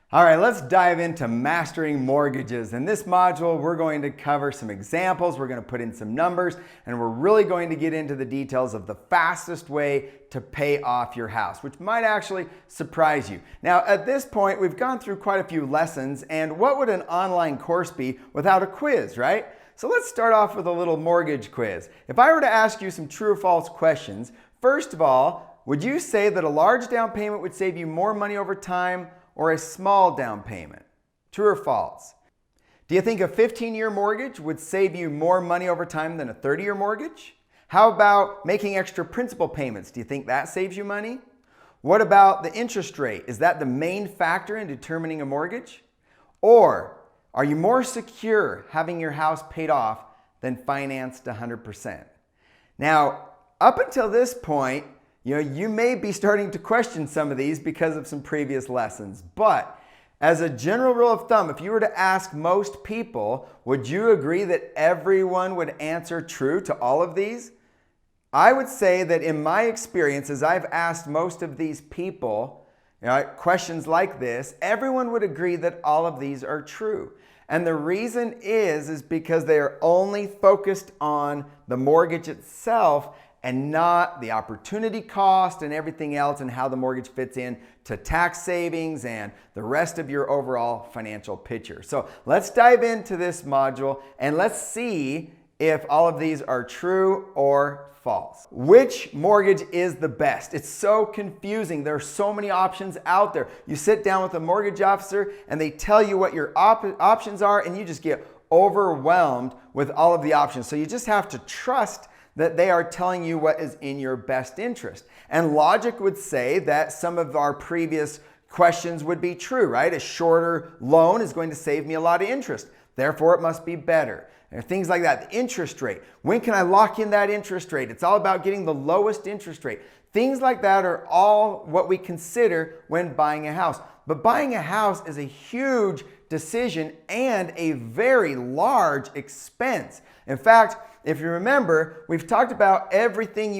All right, let's dive into mastering mortgages. In this module, we're going to cover some examples, we're going to put in some numbers, and we're really going to get into the details of the fastest way to pay off your house, which might actually surprise you. Now, at this point, we've gone through quite a few lessons, and what would an online course be without a quiz, right? So let's start off with a little mortgage quiz. If I were to ask you some true or false questions, first of all, would you say that a large down payment would save you more money over time or a small down payment? True or false? Do you think a 15-year mortgage would save you more money over time than a 30-year mortgage? How about making extra principal payments? Do you think that saves you money? What about the interest rate? Is that the main factor in determining a mortgage? Or are you more secure having your house paid off than financed 100%? Now, up until this point, you may be starting to question some of these because of some previous lessons, but as a general rule of thumb, if you were to ask most people, would you agree that everyone would answer true to all of these? I would say that in my experience, as I've asked most of these people questions like this, everyone would agree that all of these are true. And the reason is because they are only focused on the mortgage itself and not the opportunity cost and everything else and how the mortgage fits in to tax savings and the rest of your overall financial picture. So let's dive into this module and let's see if all of these are true or false. Which mortgage is the best? It's so confusing. There are so many options out there. You sit down with a mortgage officer and they tell you what your options are and you just get overwhelmed with all of the options. So you just have to trust that they are telling you what is in your best interest. And logic would say that some of our previous questions would be true, right? A shorter loan is going to save me a lot of interest. Therefore, it must be better. And things like that. The interest rate. When can I lock in that interest rate? It's all about getting the lowest interest rate. Things like that are all what we consider when buying a house. But buying a house is a huge decision and a very large expense. In fact, if you remember, we've talked about everything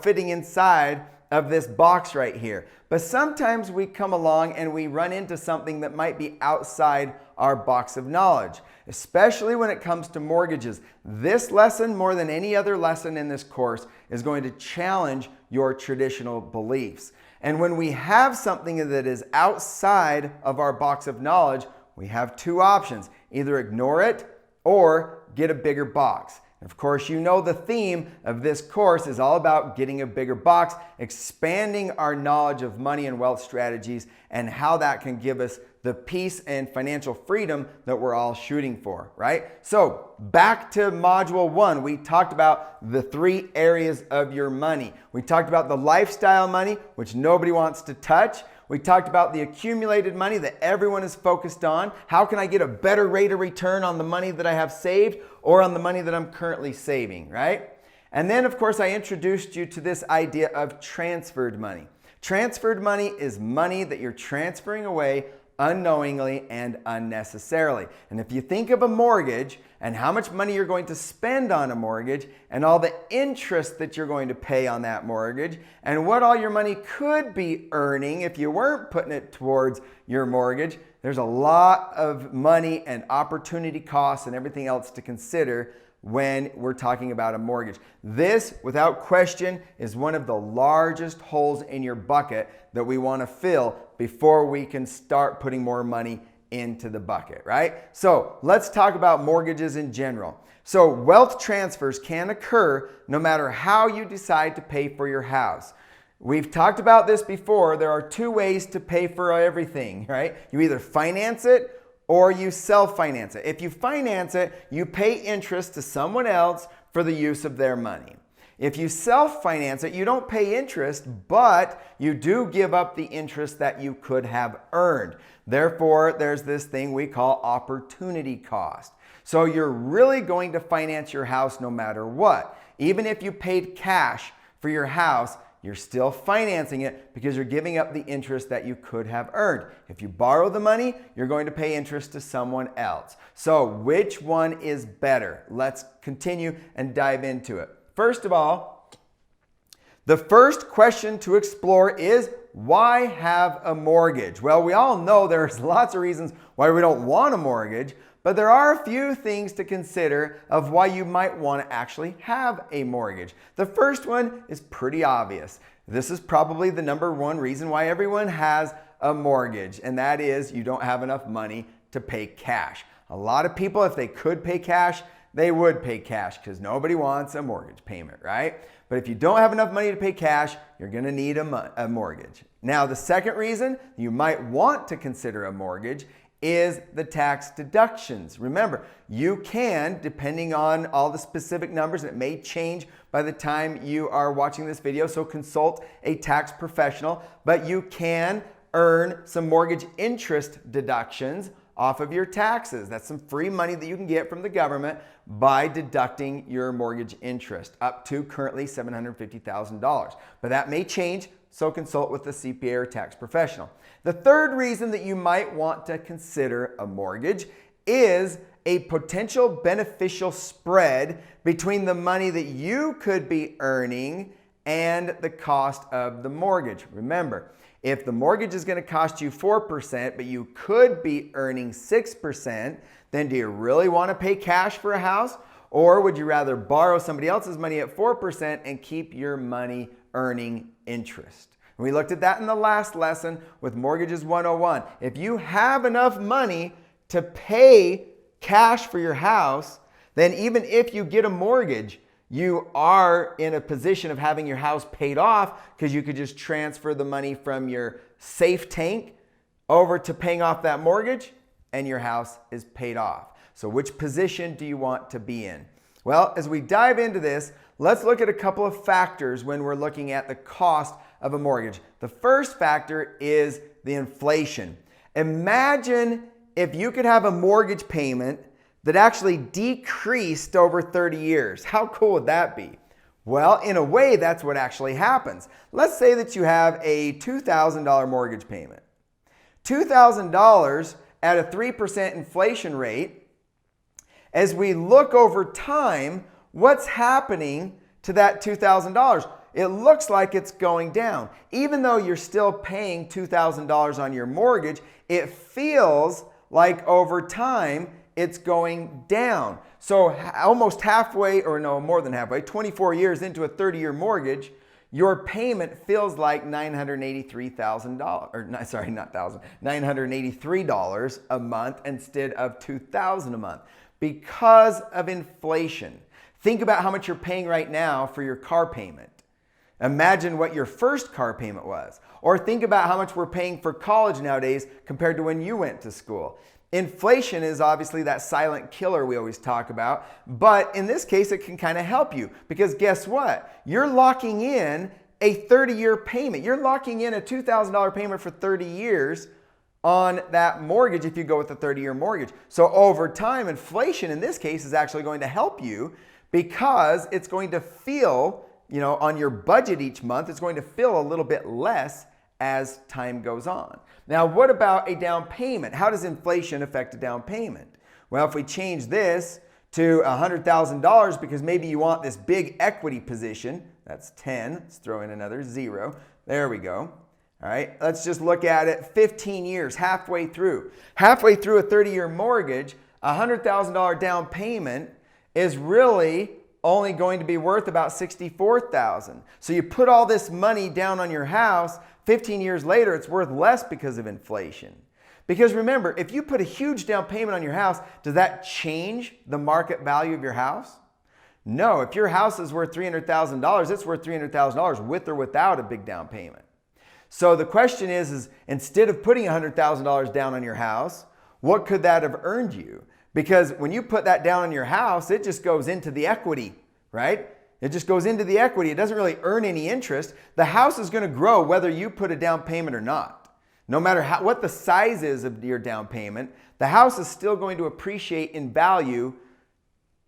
fitting inside of this box right here. But sometimes we come along and we run into something that might be outside our box of knowledge, especially when it comes to mortgages. This lesson, more than any other lesson in this course, is going to challenge your traditional beliefs. And when we have something that is outside of our box of knowledge, we have two options: either ignore it or get a bigger box. Of course, the theme of this course is all about getting a bigger box, expanding our knowledge of money and wealth strategies, and how that can give us the peace and financial freedom that we're all shooting for, right? So back to module 1, we talked about the 3 areas of your money. We talked about the lifestyle money, which nobody wants to touch. We talked about the accumulated money that everyone is focused on. How can I get a better rate of return on the money that I have saved or on the money that I'm currently saving, right? And then, of course, I introduced you to this idea of transferred money. Transferred money is money that you're transferring away unknowingly and unnecessarily. And if you think of a mortgage and how much money you're going to spend on a mortgage and all the interest that you're going to pay on that mortgage and what all your money could be earning if you weren't putting it towards your mortgage, there's a lot of money and opportunity costs and everything else to consider when we're talking about a mortgage. This, without question, is one of the largest holes in your bucket that we want to fill before we can start putting more money into the bucket, right? So let's talk about mortgages in general. So wealth transfers can occur no matter how you decide to pay for your house. We've talked about this before. There are 2 ways to pay for everything, right? You either finance it or you self-finance it. If you finance it, you pay interest to someone else for the use of their money. If you self-finance it, you don't pay interest, but you do give up the interest that you could have earned. Therefore, there's this thing we call opportunity cost. So you're really going to finance your house no matter what. Even if you paid cash for your house, you're still financing it because you're giving up the interest that you could have earned. If you borrow the money, you're going to pay interest to someone else. So which one is better? Let's continue and dive into it. First of all, the first question to explore is, why have a mortgage? Well, we all know there's lots of reasons why we don't want a mortgage, but there are a few things to consider of why you might want to actually have a mortgage. The first one is pretty obvious. This is probably the number one reason why everyone has a mortgage, and that is you don't have enough money to pay cash. A lot of people, if they could pay cash, they would pay cash because nobody wants a mortgage payment, right? But if you don't have enough money to pay cash, you're going to need a mortgage. Now, the second reason you might want to consider a mortgage is the tax deductions. Remember, you can, depending on all the specific numbers, it may change by the time you are watching this video, so consult a tax professional, but you can earn some mortgage interest deductions off of your taxes. That's some free money that you can get from the government by deducting your mortgage interest, up to currently $750,000. But that may change, so consult with a CPA or tax professional. The third reason that you might want to consider a mortgage is a potential beneficial spread between the money that you could be earning and the cost of the mortgage. Remember, if the mortgage is going to cost you 4%, but you could be earning 6%, then do you really want to pay cash for a house? Or would you rather borrow somebody else's money at 4% and keep your money earning interest? We looked at that in the last lesson with Mortgages 101. If you have enough money to pay cash for your house, then even if you get a mortgage, you are in a position of having your house paid off because you could just transfer the money from your safe tank over to paying off that mortgage and your house is paid off. So which position do you want to be in? Well, as we dive into this, let's look at a couple of factors when we're looking at the cost of a mortgage. The first factor is the inflation. Imagine if you could have a mortgage payment that actually decreased over 30 years. How cool would that be? Well, in a way, that's what actually happens. Let's say that you have a $2,000 mortgage payment. $2,000 at a 3% inflation rate. As we look over time, what's happening to that $2,000? It looks like it's going down. Even though you're still paying $2,000 on your mortgage, it feels like over time it's going down. So almost halfway, or no, more than halfway, 24 years into a 30-year mortgage, your payment feels like $983,000, or sorry, not thousand, $983 a month instead of $2,000 a month because of inflation. Think about how much you're paying right now for your car payment. Imagine what your first car payment was. Or think about how much we're paying for college nowadays compared to when you went to school. Inflation is obviously that silent killer we always talk about, but in this case, it can kind of help you because guess what? You're locking in a 30-year payment. You're locking in a $2,000 payment for 30 years on that mortgage if you go with a 30-year mortgage. So over time, inflation in this case is actually going to help you because it's going to feel, on your budget each month, it's going to feel a little bit less as time goes on. Now, what about a down payment? How does inflation affect a down payment? Well, if we change this to $100,000 because maybe you want this big equity position, that's 10. Let's throw in another 0. There we go. All right, let's just look at it 15 years, halfway through. Halfway through a 30-year mortgage, a $100,000 down payment is really only going to be worth about $64,000. So you put all this money down on your house, 15 years later, it's worth less because of inflation. Because remember, if you put a huge down payment on your house, does that change the market value of your house? No, if your house is worth $300,000, it's worth $300,000 with or without a big down payment. So the question is instead of putting $100,000 down on your house, what could that have earned you? Because when you put that down on your house, it just goes into the equity, right? It just goes into the equity. It doesn't really earn any interest. The house is going to grow whether you put a down payment or not. No matter what the size is of your down payment, the house is still going to appreciate in value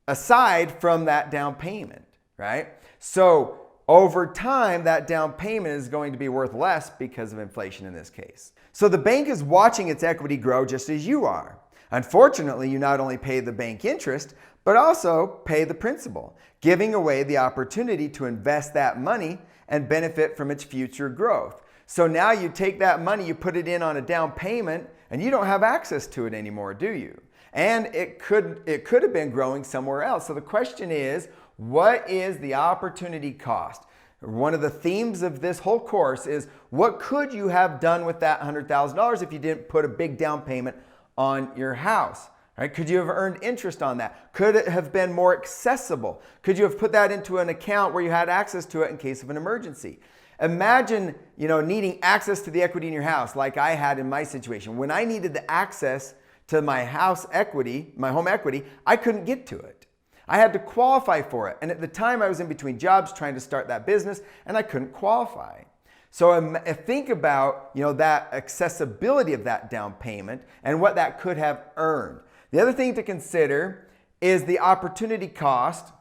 aside from that down payment, right? So over time, that down payment is going to be worth less because of inflation in this case. So the bank is watching its equity grow just as you are. Unfortunately, you not only pay the bank interest, but also pay the principal, giving away the opportunity to invest that money and benefit from its future growth. So now you take that money, you put it in on a down payment, and you don't have access to it anymore, do you? And it could have been growing somewhere else. So the question is, what is the opportunity cost? One of the themes of this whole course is, what could you have done with that $100,000 if you didn't put a big down payment on your house? Right? Could you have earned interest on that? Could it have been more accessible? Could you have put that into an account where you had access to it in case of an emergency? Imagine, needing access to the equity in your house like I had in my situation. When I needed the access to my house equity, my home equity, I couldn't get to it. I had to qualify for it. And at the time I was in between jobs trying to start that business and I couldn't qualify. So think about, that accessibility of that down payment and what that could have earned. The other thing to consider is the opportunity cost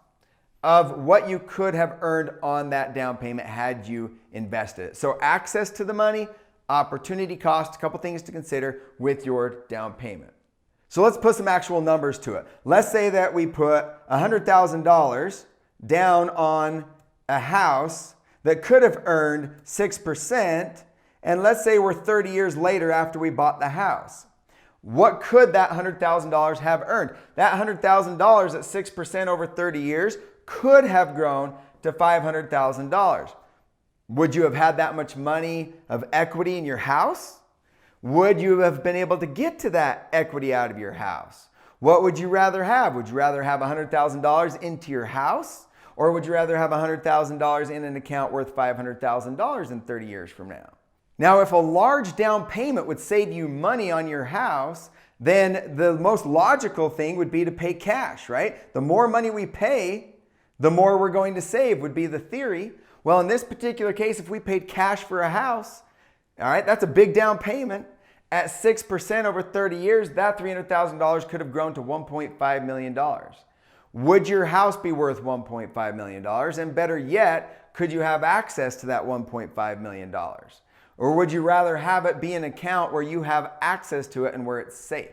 of what you could have earned on that down payment had you invested it. So access to the money, opportunity cost, a couple things to consider with your down payment. So let's put some actual numbers to it. Let's say that we put $100,000 down on a house that could have earned 6%, and let's say we're 30 years later after we bought the house. What could that $100,000 have earned? That $100,000 at 6% over 30 years could have grown to $500,000. Would you have had that much money of equity in your house? Would you have been able to get to that equity out of your house? What would you rather have? Would you rather have $100,000 into your house? Or would you rather have $100,000 in an account worth $500,000 in 30 years from now? Now, if a large down payment would save you money on your house, then the most logical thing would be to pay cash, right? The more money we pay, the more we're going to save would be the theory. Well, in this particular case, if we paid cash for a house, all right, that's a big down payment. At 6% over 30 years, that $300,000 could have grown to $1.5 million. Would your house be worth $1.5 million? And better yet, could you have access to that $1.5 million? Or would you rather have it be an account where you have access to it and where it's safe?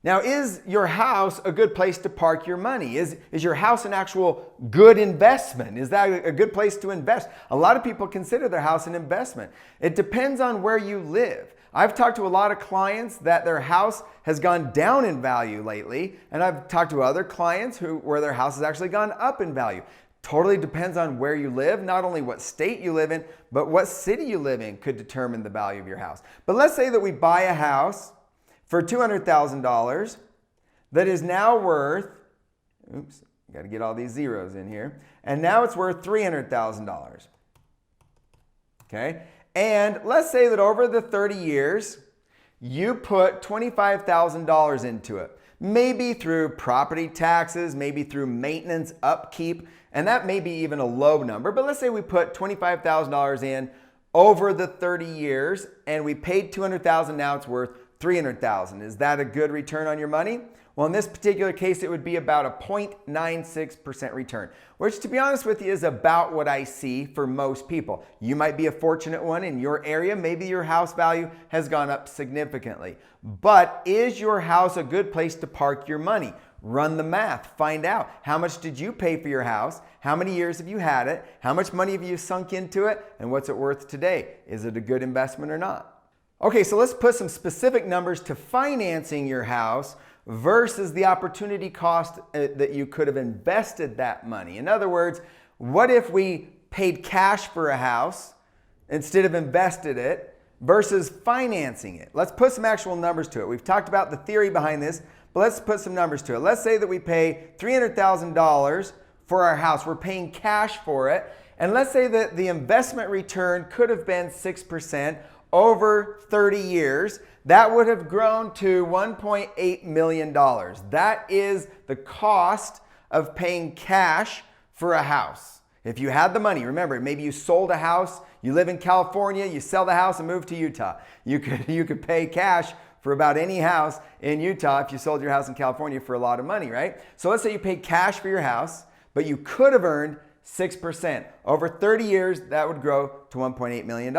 Now, is your house a good place to park your money? Is your house an actual good investment? Is that a good place to invest? A lot of people consider their house an investment. It depends on where you live. I've talked to a lot of clients that their house has gone down in value lately, and I've talked to other clients where their house has actually gone up in value. Totally depends on where you live, not only what state you live in, but what city you live in could determine the value of your house. But let's say that we buy a house for $200,000 that is now worth, got to get all these zeros in here, and now it's worth $300,000. Okay? And let's say that over the 30 years, you put $25,000 into it. Maybe through property taxes, maybe through maintenance, upkeep, and that may be even a low number. But let's say we put $25,000 in over the 30 years and we paid $200,000, now it's worth $300,000. Is that a good return on your money? Well, in this particular case, it would be about a 0.96% return, which to be honest with you is about what I see for most people. You might be a fortunate one in your area. Maybe your house value has gone up significantly. But is your house a good place to park your money? Run the math. Find out, how much did you pay for your house? How many years have you had it? How much money have you sunk into it? And what's it worth today? Is it a good investment or not? Okay, so let's put some specific numbers to financing your house versus the opportunity cost that you could have invested that money. In other words, what if we paid cash for a house instead of invested it versus financing it? Let's put some actual numbers to it. We've talked about the theory behind this, but let's put some numbers to it. Let's say that we pay $300,000 for our house. We're paying cash for it. And let's say that the investment return could have been 6% over 30 years. That would have grown to $1.8 million. That is the cost of paying cash for a house. If you had the money, remember, maybe you sold a house, you live in California, you sell the house and move to Utah. You could pay cash for about any house in Utah if you sold your house in California for a lot of money, right? So let's say you paid cash for your house, but you could have earned 6%. Over 30 years, that would grow to $1.8 million.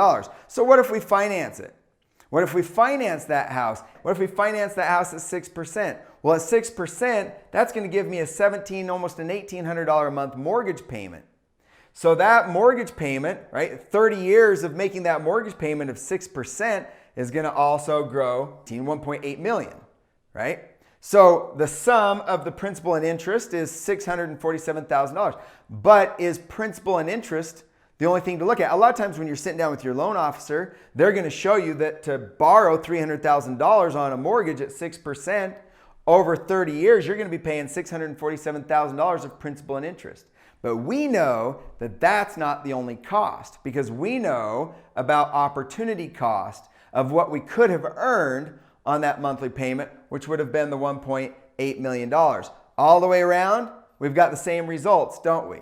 So what if we finance it? What if we finance that house? What if we finance that house at 6%? Well, at 6%, that's going to give me a almost an $1,800 a month mortgage payment. So that mortgage payment, right, 30 years of making that mortgage payment of 6% is going to also grow to 1.8 million, right? So the sum of the principal and interest is $647,000. But is principal and interest the only thing to look at? A lot of times when you're sitting down with your loan officer, they're going to show you that to borrow $300,000 on a mortgage at 6% over 30 years, you're going to be paying $647,000 of principal and interest. But we know that that's not the only cost, because we know about opportunity cost of what we could have earned on that monthly payment, which would have been the $1.8 million. All the way around, we've got the same results, don't we?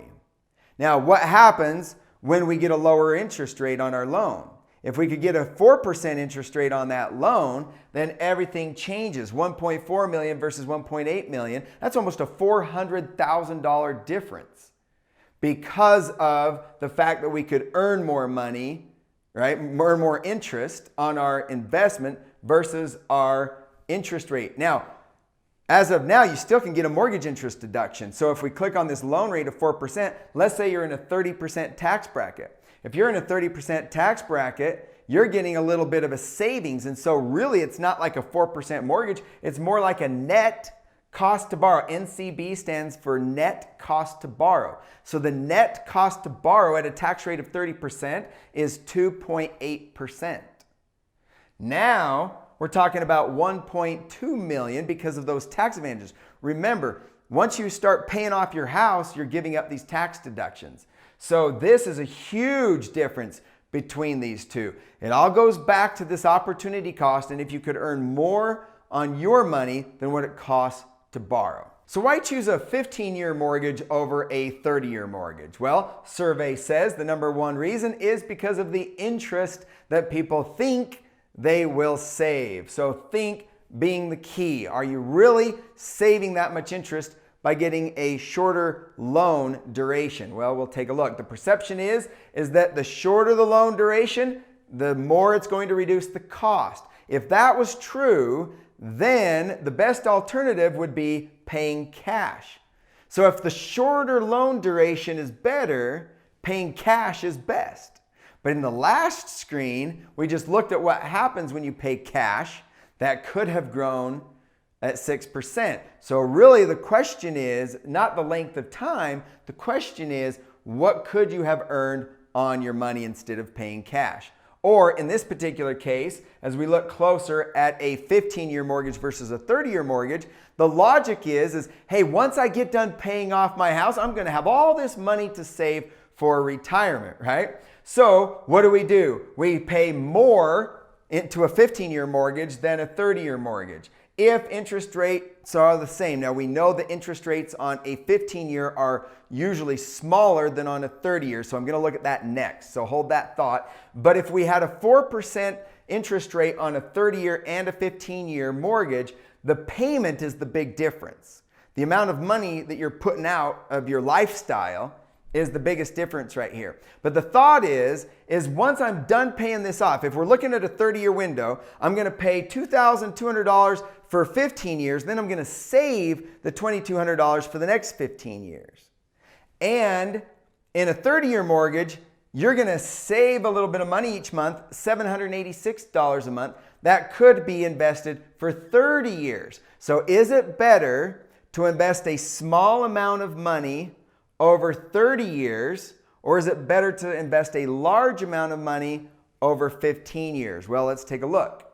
Now, what happens when we get a lower interest rate on our loan? If we could get a 4% interest rate on that loan, then everything changes. 1.4 million versus 1.8 million. That's almost a $400,000 difference because of the fact that we could earn more money, right? Earn more interest on our investment versus our interest rate. Now, as of now, you still can get a mortgage interest deduction. So if we click on this loan rate of 4%, let's say you're in a 30% tax bracket. If you're in a 30% tax bracket, you're getting a little bit of a savings. And so really, it's not like a 4% mortgage. It's more like a net cost to borrow. NCB stands for net cost to borrow. So the net cost to borrow at a tax rate of 30% is 2.8%. Now, we're talking about 1.2 million because of those tax advantages. Remember, once you start paying off your house, you're giving up these tax deductions. So this is a huge difference between these two. It all goes back to this opportunity cost, and if you could earn more on your money than what it costs to borrow. So why choose a 15-year mortgage over a 30-year mortgage? Well, survey says the number one reason is because of the interest that people think they will save. So think being the key. Are you really saving that much interest by getting a shorter loan duration? Well, we'll take a look. The perception is that the shorter the loan duration, the more it's going to reduce the cost. If that was true, then the best alternative would be paying cash. So if the shorter loan duration is better, paying cash is best. But in the last screen, we just looked at what happens when you pay cash. That could have grown at 6%. So really the question is not the length of time. The question is, what could you have earned on your money instead of paying cash? Or in this particular case, as we look closer at a 15-year mortgage versus a 30-year mortgage, the logic is, hey, once I get done paying off my house, I'm going to have all this money to save for retirement, right? So what do? We pay more into a 15-year mortgage than a 30-year mortgage if interest rates are the same. Now, we know the interest rates on a 15-year are usually smaller than on a 30-year, so I'm going to look at that next, so hold that thought. But if we had a 4% interest rate on a 30-year and a 15-year mortgage, the payment is the big difference. The amount of money that you're putting out of your lifestyle is the biggest difference right here. But the thought is once I'm done paying this off, if we're looking at a 30-year window, I'm going to pay $2,200 for 15 years, then I'm going to save the $2,200 for the next 15 years. And in a 30-year mortgage, you're going to save a little bit of money each month, $786 a month. That could be invested for 30 years. So is it better to invest a small amount of money over 30 years, or is it better to invest a large amount of money over 15 years? Well, let's take a look.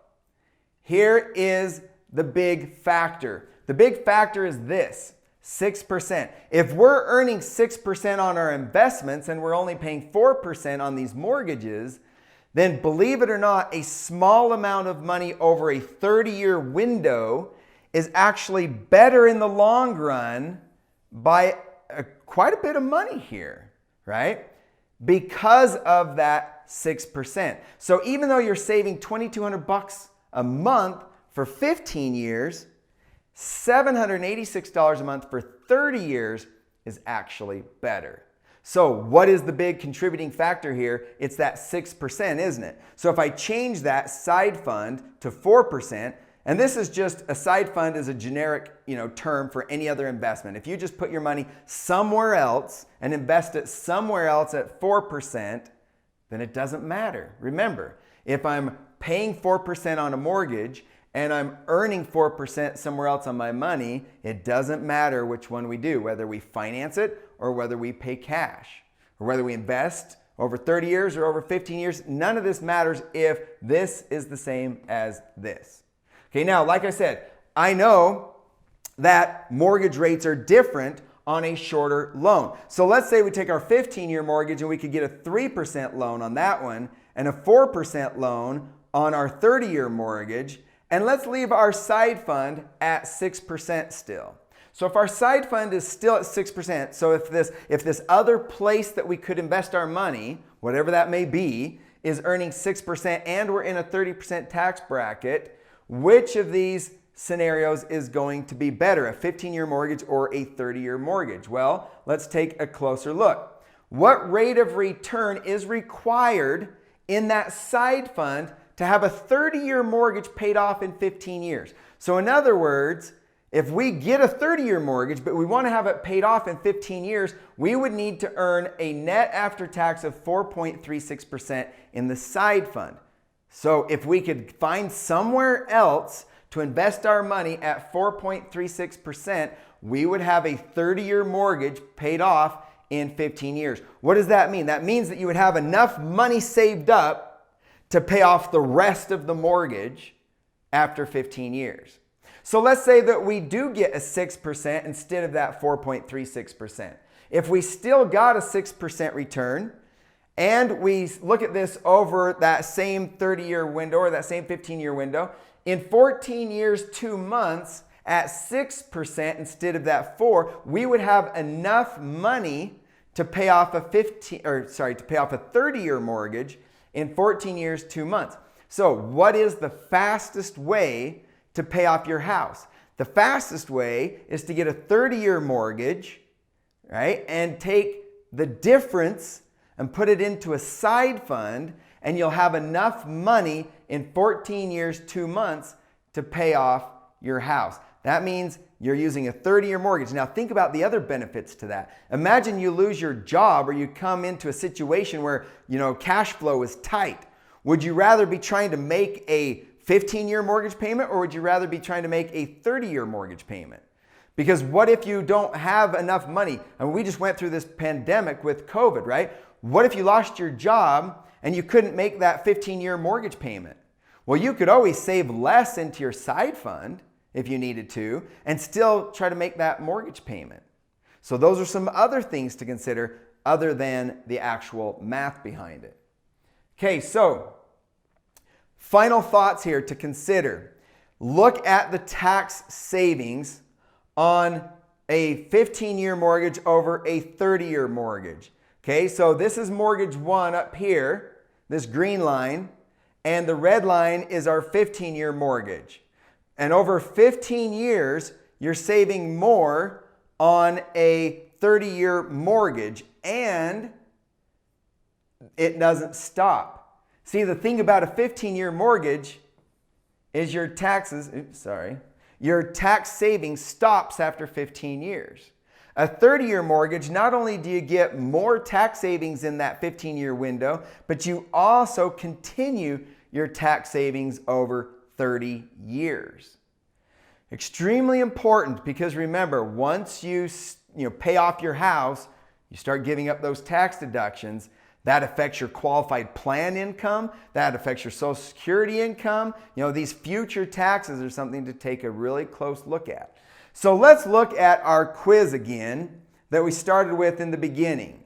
Here is the big factor. The big factor is this, 6%. If we're earning 6% on our investments and we're only paying 4% on these mortgages, then believe it or not, a small amount of money over a 30-year window is actually better in the long run by quite a bit of money here, right? Because of that 6%. So even though you're saving $2,200 a month for 15 years, $786 a month for 30 years is actually better. So what is the big contributing factor here? It's that 6%, isn't it? So if I change that side fund to 4%, And this is just, a side fund is a generic, term for any other investment. If you just put your money somewhere else and invest it somewhere else at 4%, then it doesn't matter. Remember, if I'm paying 4% on a mortgage and I'm earning 4% somewhere else on my money, it doesn't matter which one we do, whether we finance it or whether we pay cash, or whether we invest over 30 years or over 15 years. None of this matters if this is the same as this. Okay, now, like I said, I know that mortgage rates are different on a shorter loan. So let's say we take our 15-year mortgage and we could get a 3% loan on that one and a 4% loan on our 30-year mortgage. And let's leave our side fund at 6% still. So if our side fund is still at 6%, so if this other place that we could invest our money, whatever that may be, is earning 6% and we're in a 30% tax bracket, which of these scenarios is going to be better, a 15-year mortgage or a 30-year mortgage? Well, let's take a closer look. What rate of return is required in that side fund to have a 30-year mortgage paid off in 15 years? So in other words, if we get a 30-year mortgage, but we want to have it paid off in 15 years, we would need to earn a net after tax of 4.36% in the side fund. So if we could find somewhere else to invest our money at 4.36%, we would have a 30-year mortgage paid off in 15 years. What does that mean? That means that you would have enough money saved up to pay off the rest of the mortgage after 15 years. So let's say that we do get a 6% instead of that 4.36%. If we still got a 6% return, and we look at this over that same 30-year window or that same 15-year window, in 14 years, 2 months at 6% instead of that 4%, we would have enough money to pay off a 30-year mortgage in 14 years, 2 months. So what is the fastest way to pay off your house? The fastest way is to get a 30-year mortgage, right? And take the difference and put it into a side fund, and you'll have enough money in 14 years, 2 months to pay off your house. That means you're using a 30-year mortgage. Now think about the other benefits to that. Imagine you lose your job or you come into a situation where, cash flow is tight. Would you rather be trying to make a 15-year mortgage payment, or would you rather be trying to make a 30-year mortgage payment? Because what if you don't have enough money? And we just went through this pandemic with COVID, right? What if you lost your job and you couldn't make that 15-year mortgage payment? Well, you could always save less into your side fund if you needed to and still try to make that mortgage payment. So those are some other things to consider other than the actual math behind it. Okay, so final thoughts here to consider. Look at the tax savings on a 15-year mortgage over a 30-year mortgage. Okay, so this is mortgage one up here, this green line, and the red line is our 15-year mortgage. And over 15 years, you're saving more on a 30-year mortgage, and it doesn't stop. See, the thing about a 15-year mortgage is your tax savings stops after 15 years. A 30-year mortgage, not only do you get more tax savings in that 15-year window, but you also continue your tax savings over 30 years. Extremely important, because remember, once you pay off your house, you start giving up those tax deductions. That affects your qualified plan income. That affects your Social Security income. These future taxes are something to take a really close look at. So let's look at our quiz again that we started with in the beginning.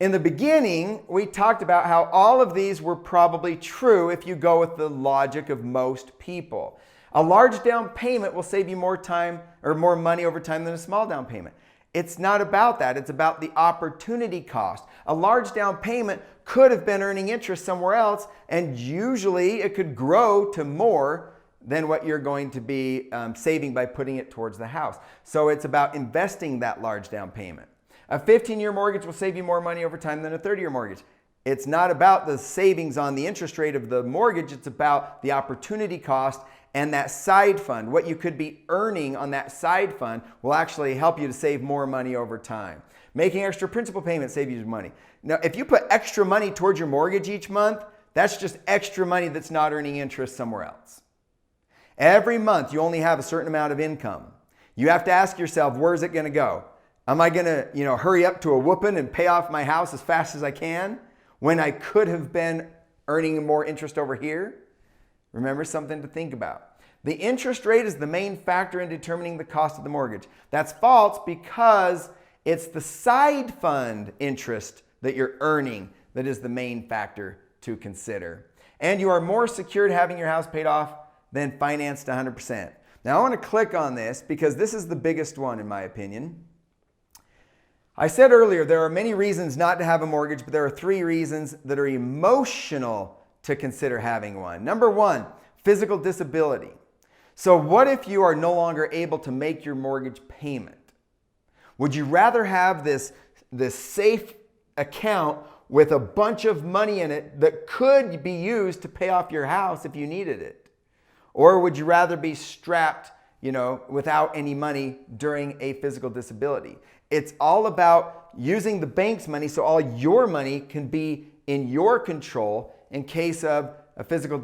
In the beginning, we talked about how all of these were probably true if you go with the logic of most people. A large down payment will save you more time or more money over time than a small down payment. It's not about that. It's about the opportunity cost. A large down payment could have been earning interest somewhere else, and usually it could grow to more than what you're going to be saving by putting it towards the house. So it's about investing that large down payment. A 15-year mortgage will save you more money over time than a 30-year mortgage. It's not about the savings on the interest rate of the mortgage. It's about the opportunity cost And that side fund, what you could be earning on that side fund, will actually help you to save more money over time. Making extra principal payments save you money. Now, if you put extra money towards your mortgage each month, that's just extra money that's not earning interest somewhere else. Every month, you only have a certain amount of income. You have to ask yourself, where's it going to go? Am I going to, hurry up to a whooping and pay off my house as fast as I can when I could have been earning more interest over here? Remember, something to think about. The interest rate is the main factor in determining the cost of the mortgage. That's false because it's the side fund interest that you're earning that is the main factor to consider. And you are more secured having your house paid off than financed 100%. Now I want to click on this because this is the biggest one in my opinion. I said earlier there are many reasons not to have a mortgage, but there are 3 reasons that are emotional to consider having one. Number 1, physical disability. So what if you are no longer able to make your mortgage payment? Would you rather have this safe account with a bunch of money in it that could be used to pay off your house if you needed it? Or would you rather be strapped, without any money during a physical disability? It's all about using the bank's money so all your money can be in your control in case of a physical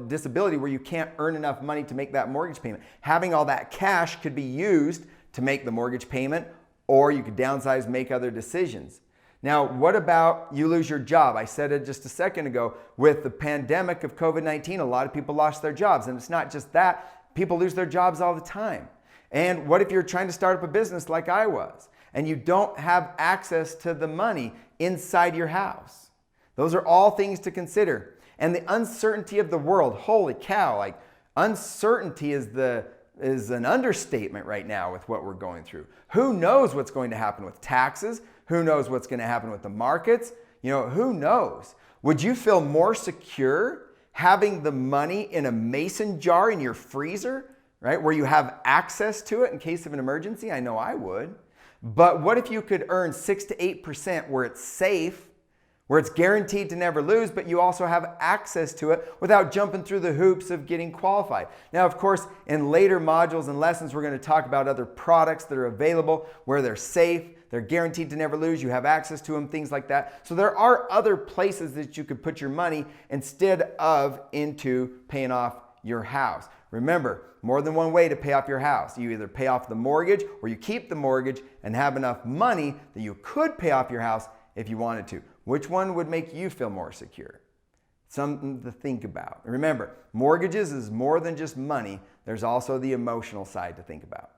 disability where you can't earn enough money to make that mortgage payment. Having all that cash could be used to make the mortgage payment, or you could downsize, make other decisions. Now, what about you lose your job? I said it just a second ago. With the pandemic of COVID-19, a lot of people lost their jobs. And it's not just that. People lose their jobs all the time. And what if you're trying to start up a business like I was, and you don't have access to the money inside your house? Those are all things to consider. And the uncertainty of the world, holy cow, uncertainty is an understatement right now with what we're going through. Who knows what's going to happen with taxes? Who knows what's going to happen with the markets? Who knows? Would you feel more secure having the money in a mason jar in your freezer, right? Where you have access to it in case of an emergency? I know I would. But what if you could earn 6 to 8% where it's safe, where it's guaranteed to never lose, but you also have access to it without jumping through the hoops of getting qualified? Now, of course, in later modules and lessons, we're going to talk about other products that are available where they're safe, they're guaranteed to never lose, you have access to them, things like that. So there are other places that you could put your money instead of into paying off your house. Remember, more than one way to pay off your house. You either pay off the mortgage or you keep the mortgage and have enough money that you could pay off your house if you wanted to. Which one would make you feel more secure? Something to think about. Remember, mortgages is more than just money. There's also the emotional side to think about.